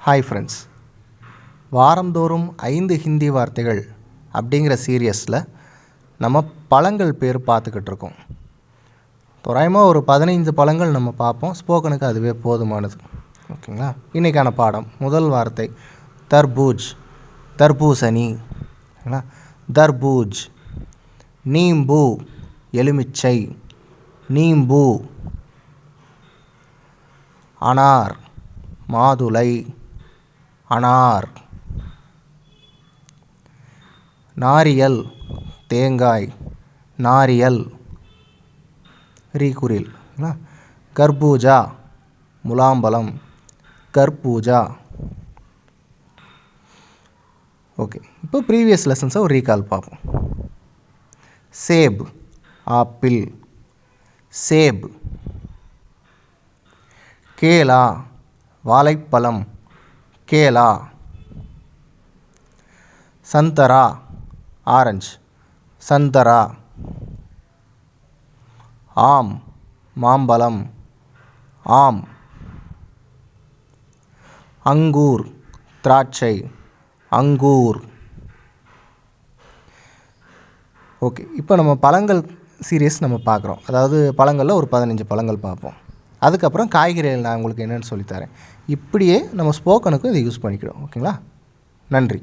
Hi friends, வாரந்தோறும் 5 ஹிந்தி வார்த்தைகள் அப்படிங்கிற சீரியஸில் நம்ம பழங்கள் பேர் பார்த்துக்கிட்டு இருக்கோம். தோராயமாக ஒரு 15 பழங்கள் நம்ம பார்ப்போம். ஸ்போக்கனுக்கு அதுவே போதுமானது. ஓகேங்களா? இன்றைக்கான பாடம் முதல் வார்த்தை தர்பூஜ், தர்பூசணி. ஓகேங்களா? தர்பூஜ். நீம்பு, எலுமிச்சை, நீம்பு. அனார், மாதுளை, அனார். நாரியல், தேங்காய், நாரியல். ரீகுரில். கர்பூஜா, முலாம்பழம், கர்பூஜா. ஓகே, இப்போ ப்ரீவியஸ் லெசன்ஸை ஒரு ரீகால் பார்ப்போம். Shape, apple, shape. கேலா, வாழைப்பழம், கேலா. சந்தரா, ஆரஞ்சு, சந்தரா. ஆம், மாம்பழம், ஆம். அங்கூர், திராட்சை, அங்கூர். ஓகே, இப்போ நம்ம பழங்கள் சீரியஸ் நம்ம பார்க்குறோம். அதாவது பழங்களில் ஒரு 15 பழங்கள் பார்ப்போம். அதுக்கப்புறம் காய்கறிகள் நான் உங்களுக்கு என்னென்னு சொல்லித்தரேன். இப்படியே நம்ம ஸ்போக்கனுக்கும் இதை யூஸ் பண்ணிக்கிறோம். ஓகேங்களா? நன்றி.